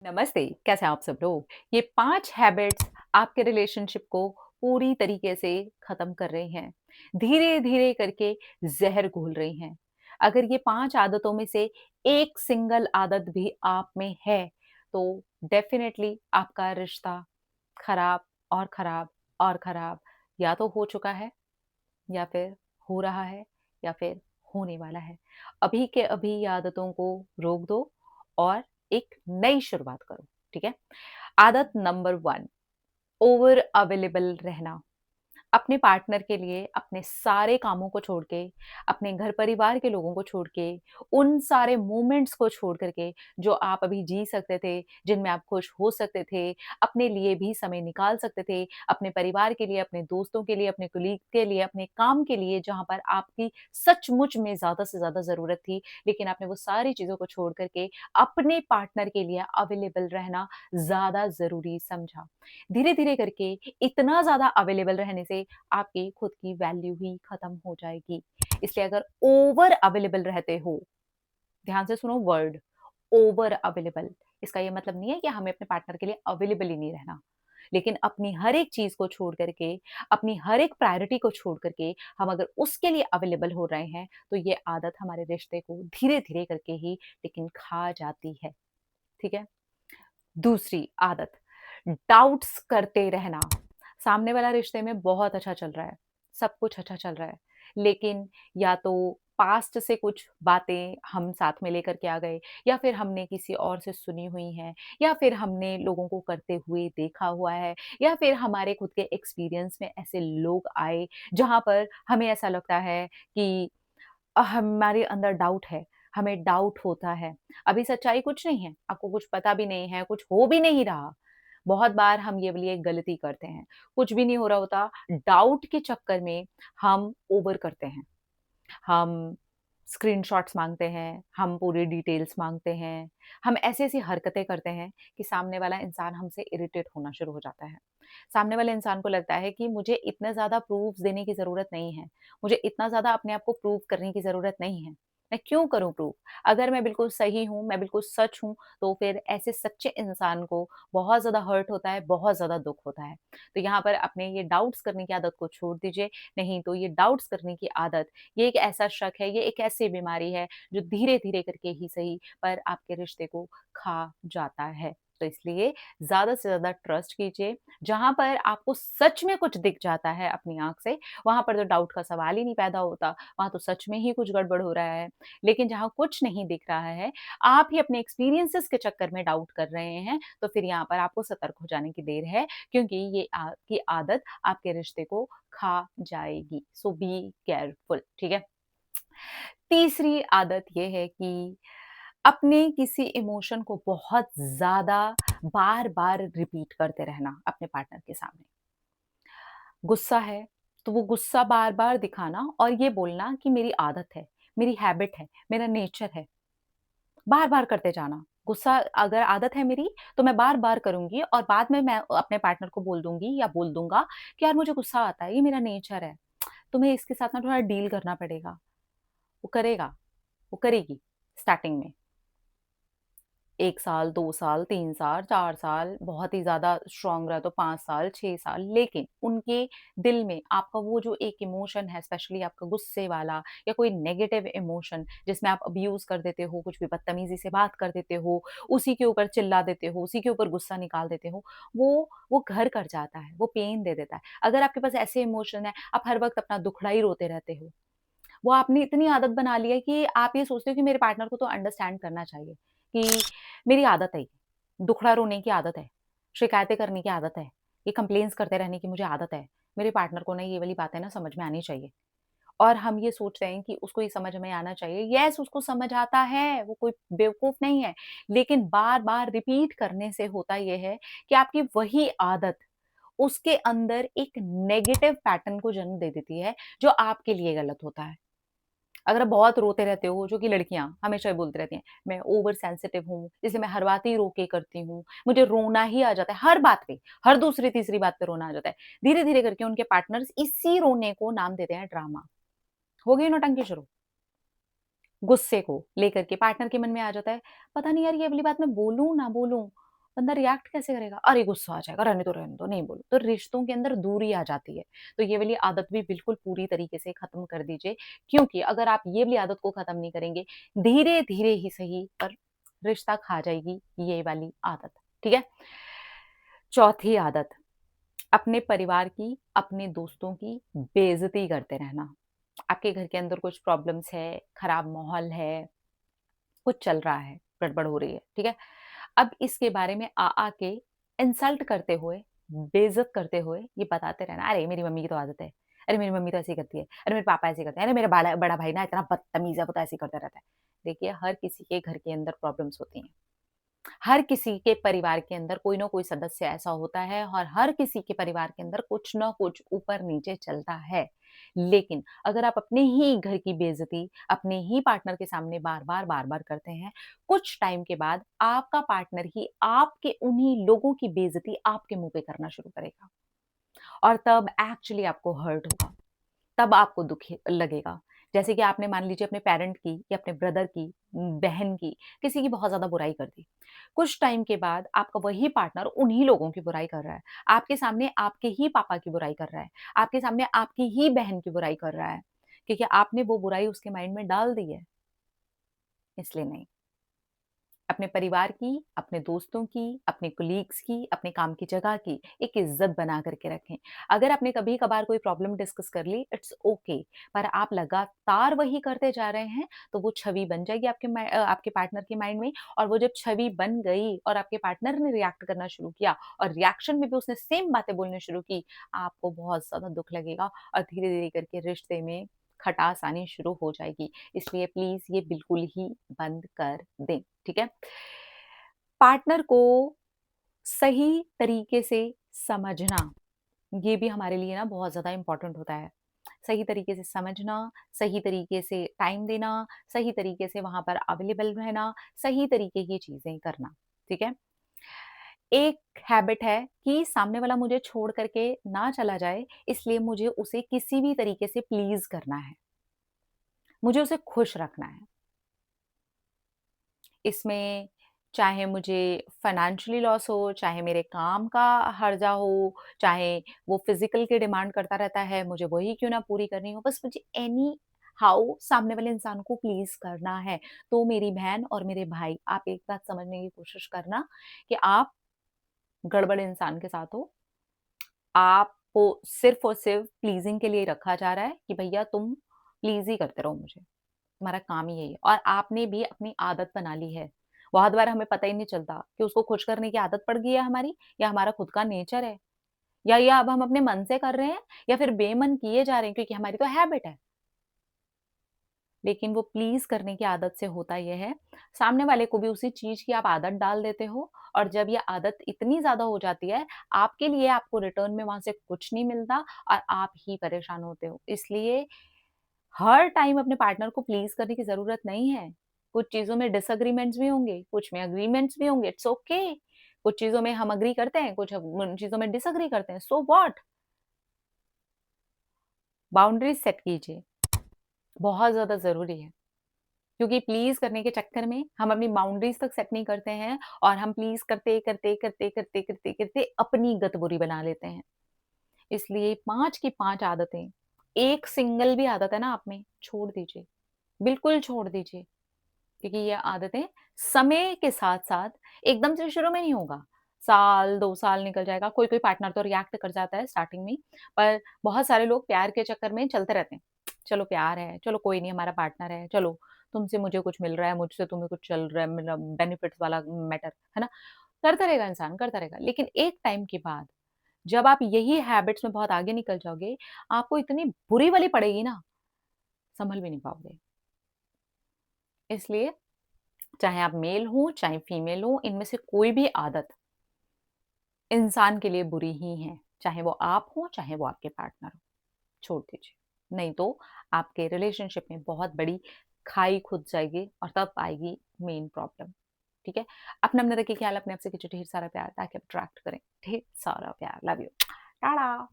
नमस्ते, कैसे हैं आप सब लोग? ये 5 हैबिट्स आपके रिलेशनशिप को पूरी तरीके से खत्म कर रही हैं। धीरे-धीरे करके ज़हर घोल रही हैं। अगर ये 5 आदतों में से एक सिंगल आदत भी आप में है, तो डेफ़िनेटली आपका रिश्ता खराब और खराब और खराब या तो हो चुका है या फिर हो रहा है या फिर होने वाला है। अभी के अभी ये आदतों को रोक दो और एक नई शुरुआत करो, ठीक है? आदत नंबर 1, ओवर अवेलेबल रहना। अपने पार्टनर के लिए अपने सारे कामों को छोड़ के, अपने घर परिवार के लोगों को छोड़ के, उन सारे मोमेंट्स को छोड़ कर के जो आप अभी जी सकते थे, जिनमें आप खुश हो सकते थे, अपने लिए भी समय निकाल सकते थे, अपने परिवार के लिए, अपने दोस्तों के लिए, अपने कलीग के लिए, अपने काम के लिए जहाँ पर आपकी सचमुच में ज़्यादा से ज़्यादा ज़रूरत थी, लेकिन आपने वो सारी चीज़ों को छोड़ कर के अपने पार्टनर के लिए अवेलेबल रहना ज़्यादा ज़रूरी समझा। धीरे-धीरे करके इतना ज़्यादा अवेलेबल रहने से आपकी खुद की वैल्यू ही खत्म हो जाएगी। इसलिए अगर ओवर अवेलेबल रहते हो, ध्यान से सुनो वर्ड ओवर अवेलेबल, इसका ये मतलब नहीं है कि हमें अपने पार्टनर के लिए अवेलेबल ही नहीं रहना। लेकिन अपनी हर एक चीज़ को छोड़ कर के, अपनी हर एक प्रायोरिटी को छोड़ कर के हम अगर उसके लिए अवेलेबल हो रहे हैं, तो ये आदत हमारे रिश्ते को धीरे-धीरे करके ही लेकिन खा जाती है। ठीक है? दूसरी आदत, डाउट्स करते रहना। सामने वाला रिश्ते में बहुत अच्छा चल रहा है, सब कुछ अच्छा चल रहा है, लेकिन या तो पास्ट से कुछ बातें हम साथ में लेकर के आ गए या फिर हमने किसी और से सुनी हुई हैं या फिर हमने लोगों को करते हुए देखा हुआ है या फिर हमारे खुद के एक्सपीरियंस में ऐसे लोग आए, जहाँ पर हमें ऐसा लगता है कि हमारे अंदर डाउट है, हमें डाउट होता है। अभी सच्चाई कुछ नहीं है, आपको कुछ पता भी नहीं है, कुछ हो भी नहीं रहा। बहुत बार हम ये वाली एक गलती करते हैं, कुछ भी नहीं हो रहा होता, डाउट के चक्कर में हम ओवर करते हैं। हम स्क्रीनशॉट्स माँगते हैं, हम पूरी डिटेल्स माँगते हैं, हम ऐसी-ऐसी हरकतें करते हैं कि सामने वाला इंसान हमसे इरिटेट होना शुरू हो जाता है। सामने वाले इंसान को लगता है कि मुझे इतने ज़्यादा प्रूफ्स देने की ज़रूरत नहीं है, मुझे इतना ज़्यादा अपने आप को प्रूव करने की ज़रूरत नहीं है। मैं क्यों करूँ प्रूव? अगर मैं बिल्कुल सही हूँ, मैं बिल्कुल सच हूँ, तो फिर ऐसे सच्चे इंसान को बहुत ज़्यादा हर्ट होता है, बहुत ज़्यादा दुःख होता है। तो यहाँ पर अपने ये डाउट्स करने की आदत को छोड़ दीजिए, नहीं तो ये डाउट्स करने की आदत ये एक ऐसा शक है, ये एक ऐसी बीमारी है जो धीरे-धीरे करके ही सही पर आपके रिश्ते को खा जाता है। तो इसलिए ज़्यादा से ज़्यादा ट्रस्ट कीजिए, जहाँ पर आपको सच में कुछ दिख जाता है अपनी आँख से, वहाँ पर तो डाउट का सवाल ही नहीं पैदा होता, वहाँ तो सच में ही कुछ गड़बड़ हो रहा है। लेकिन जहाँ कुछ नहीं दिख रहा है, आप ही अपने एक्सपीरियंसेस के चक्कर में डाउट कर रहे हैं, तो फिर यहाँ पर आपको सतर्क हो जाने की देर है, क्योंकि ये आपकी आदत आपके रिश्ते को खा जाएगी। सो बी केयरफुल, ठीक है? तीसरी आदत ये है कि अपने किसी इमोशन को बहुत ज़्यादा बार-बार रिपीट करते रहना अपने पार्टनर के सामने। गुस्सा है, तो वो गुस्सा बार-बार दिखाना और ये बोलना कि मेरी आदत है, मेरी हैबिट है, मेरा नेचर है। बार-बार करते जाना। गुस्सा अगर आदत है मेरी, तो मैं बार-बार करूँगी और बाद में मैं अपने पार्टनर को बोल दूँगी या बोल दूँगा कि यार मुझे गुस्सा आता है, ये मेरा नेचर है। तुम्हें इसके साथ ना थोड़ा डील करना पड़ेगा। वो करेगा, वो करेगी स्टार्टिंग में। 1 साल, 2 साल, 3 साल, 4 साल, बहुत ही ज़्यादा स्ट्रॉन्ग रहा तो 5 साल, 6 साल, लेकिन उनके दिल में आपका वो जो एक इमोशन है, स्पेशली आपका गुस्से वाला या कोई नेगेटिव इमोशन जिसमें आप अब्यूज़ कर देते हो, कुछ भी बदतमीज़ी से बात कर देते हो, उसी के ऊपर चिल्ला देते हो, उसी के ऊपर गुस्सा निकाल देते हो, वो घर कर जाता है, वो पेन दे देता है। अगर आपके पास ऐसे इमोशन है, आप हर वक़्त अपना दुखड़ा ही रोते रहते हो, वो आपने इतनी आदत बना ली है कि आप ये सोचते हो कि मेरे पार्टनर को तो अंडरस्टैंड करना चाहिए कि मेरी आदत है ये, दुखड़ा रोने की आदत है, शिकायतें करने की आदत है, ये कंप्लेंट्स करते रहने की मुझे आदत है। मेरे पार्टनर को ना ये वाली बातें ना समझ में आनी चाहिए। और हम ये सोच रहे हैं कि उसको ये समझ में आना चाहिए। येस, उसको समझ आता है, वो कोई बेवकूफ़ नहीं है। लेकिन बार-बार रिपीट करने से होता ये है कि आपकी वही आदत उसके अंदर एक नेगेटिव पैटर्न को जन्म दे देती है, जो आपके लिए गलत होता है। अगर आप बहुत रोते रहते हो, जो कि लड़कियाँ हमेशा ही बोलती रहती हैं, मैं ओवर सेंसिटिव हूँ, जैसे मैं हर बात ही रो के करती हूँ, मुझे रोना ही आ जाता है, हर बात पे, हर दूसरी-तीसरी बात पे रोना आ जाता है। धीरे-धीरे करके उनके पार्टनर्स इसी रोने को नाम देते हैं ड्रामा। हो गई नौटंकी शुरू। गुस्से को लेकर के पार्टनर के मन में आ जाता है, पता नहीं यार ये वाली बात मैं बोलूँ, ना बोलूँ? बंदा रिएक्ट कैसे करेगा? अरे गुस्सा आ जाएगा, रहने दो, नहीं बोलो। तो रिश्तों के अंदर दूरी आ जाती है। तो ये वाली आदत भी बिल्कुल पूरी तरीके से खत्म कर दीजिए, क्योंकि अगर आप ये वाली आदत को खत्म नहीं करेंगे, धीरे-धीरे ही सही पर रिश्ता खा जाएगी ये वाली आदत, ठीक है? चौथी आदत, अपने परिवार की, अपने दोस्तों की बेइज़्ज़ती करते रहना। आपके घर के अंदर कुछ प्रॉब्लम्स है, खराब माहौल है, कुछ चल रहा है, गड़बड़ हो रही है, ठीक है? अब इसके बारे में के इंसल्ट करते हुए, बेइज़्ज़त करते हुए ये बताते रहना, "अरे! मेरी मम्मी की तो आदत है। अरे! मेरी मम्मी तो ऐसे ही करती है। अरे! मेरे पापा ऐसे ही करते हैं। अरे! मेरा बड़ा बड़ा भाई ना इतना बदतमीज़ है, वो तो ऐसे ही करता रहता है।" देखिए, हर किसी के घर के अंदर प्रॉब्लम्स होती हैं। हर किसी के परिवार के अंदर कोई ना कोई सदस्य ऐसा होता है और हर किसी के परिवार के अंदर कुछ ना कुछ ऊपर-नीचे चलता है। लेकिन अगर आप अपने ही घर की बेइज़्ज़ती अपने ही पार्टनर के सामने बार-बार, बार-बार करते हैं, कुछ टाइम के बाद आपका पार्टनर ही आपके उन्हीं लोगों की बेइज़्ज़ती आपके मुँह पे करना शुरू करेगा और तब एक्चुअली आपको हर्ट होगा। तब आपको दुःख लगेगा। जैसे कि आपने मान लीजिए अपने पेरेंट की या अपने ब्रदर की, बहन की, किसी की बहुत ज़्यादा बुराई कर दी। कुछ टाइम के बाद आपका वही पार्टनर उन्हीं लोगों की बुराई कर रहा है। आपके सामने आपके ही पापा की बुराई कर रहा है। आपके सामने आपकी ही बहन की बुराई कर रहा है। क्योंकि आपने वो बुराई उसके माइंड में डाल दी है, इसलिए नहीं। अपने परिवार की, अपने दोस्तों की, अपने कलीग्स की, अपने काम की जगह की एक इज़्ज़त बना कर के रखें। अगर आपने कभी-कभार कोई प्रॉब्लम डिस्कस कर ली, इट्स ओके पर आप लगातार वही करते जा रहे हैं, तो वो छवि बन जाएगी आपके पार्टनर के माइंड में और वो जब छवि बन गई और आपके पार्टनर ने रिएक्ट करना शुरू किया और रिएक्शन में भी उसने सेम बातें बोलनी शुरू की, आपको बहुत ज़्यादा दुःख लगेगा और धीरे-धीरे करके रिश्ते में खटास आनी शुरू हो जाएगी। इसलिए प्लीज़ ये बिल्कुल ही बंद कर दें, ठीक है? पार्टनर को सही तरीके से समझना, ये भी हमारे लिए ना बहुत ज़्यादा इम्पोर्टेंट होता है। सही तरीके से समझना, सही तरीके से टाइम देना, सही तरीके से वहाँ पर अवेलेबल रहना, सही तरीके की चीज़ें करना, ठीक है? एक हैबिट है कि सामने वाला मुझे छोड़ कर के ना चला जाए, इसलिए मुझे उसे किसी भी तरीके से प्लीज़ करना है। मुझे उसे खुश रखना है। इसमें चाहे मुझे फाइनेंशियली लॉस हो, चाहे मेरे काम का हर्जा हो, चाहे वो फ़िज़िकल की डिमांड करता रहता है, मुझे वही क्यों ना पूरी करनी हो, बस मुझे एनी हाउ सामने वाले इंसान को प्लीज़ करना है। तो मेरी बहन और मेरे भाई, आप एक बात समझने की कोशिश करना कि आप गड़बड़ इंसान के साथ हो। आपको सिर्फ़ और सिर्फ़ प्लीज़िंग के लिए रखा जा रहा है कि भैया तुम प्लीज़ ही करते रहो मुझे। तुम्हारा काम ही यही है और आपने भी अपनी आदत बना ली है। बहुत बार हमें पता ही नहीं चलता कि उसको खुश करने की आदत पड़ गई है हमारी या हमारा खुद का नेचर है या ये अब हम अपने मन से कर रहे हैं या फिर बेमन किए जा रहे हैं क्योंकि हमारी तो हैबिट है। लेकिन वो प्लीज़ करने की आदत से होता ये है, सामने वाले को भी उसी चीज़ की आप आदत डाल देते हो और जब ये आदत इतनी ज़्यादा हो जाती है, आपके लिए आपको रिटर्न में वहाँ से कुछ नहीं मिलता और आप ही परेशान होते हो। इसलिए हर टाइम अपने पार्टनर को प्लीज़ करने की ज़रूरत नहीं है। कुछ चीज़ों में डिसएग्रीमेंट्स भी होंगे, कुछ में एग्रीमेंट्स भी होंगे, इट्स ओके। कुछ चीज़ों में हम एग्री करते हैं, कुछ उन चीज़ों में डिसएग्री करते हैं, सो व्हाट? बाउंड्रीज़ सेट कीजिए, बहुत ज़्यादा ज़रूरी है। क्योंकि प्लीज़ करने के चक्कर में हम अपनी बाउंड्रीज़ तक सेट नहीं करते हैं और हम प्लीज़ करते अपनी गत बुरी बना लेते हैं। इसलिए 5 की 5 आदतें, एक सिंगल भी आदत है ना आप में, छोड़ दीजिए, बिल्कुल छोड़ दीजिए। क्योंकि ये आदतें समय के साथ-साथ एकदम से शुरू में नहीं होगा। साल, 2 साल निकल जाएगा, कोई-कोई पार्टनर तो रिएक्ट कर जाता है स्टार्टिंग में, पर बहुत सारे लोग प्यार के चक्कर में चलते रहते हैं। चलो प्यार है, चलो कोई नहीं हमारा पार्टनर है, चलो तुमसे मुझे कुछ मिल रहा है, मुझसे तुम्हें कुछ चल रहा है, मतलब बेनिफिट्स वाला मैटर, है ना? करता रहेगा इंसान, करता रहेगा। लेकिन एक टाइम के बाद जब आप यही हैबिट्स में बहुत आगे निकल जाओगे, आपको इतनी बुरी वाली पड़ेगी ना, संभल भी नहीं पाओगे। इसलिए चाहे आप मेल हो, चाहे फीमेल हो, इनमें से कोई भी आदत इंसान के लिए बुरी ही है। चाहे वो आप हो, चाहे वो आपके पार्टनर हो, छोड़ दीजिए। नहीं तो आपके रिलेशनशिप में बहुत बड़ी खाई खुद जाएगी और तब आएगी मेन प्रॉब्लम। ठीक है? अपना-अपना रखिए ख्याल, अपने आप से कीजिए ढेर सारा प्यार ताकि आप अट्रैक्ट करें ढेर सारा प्यार। Love you. टाटा।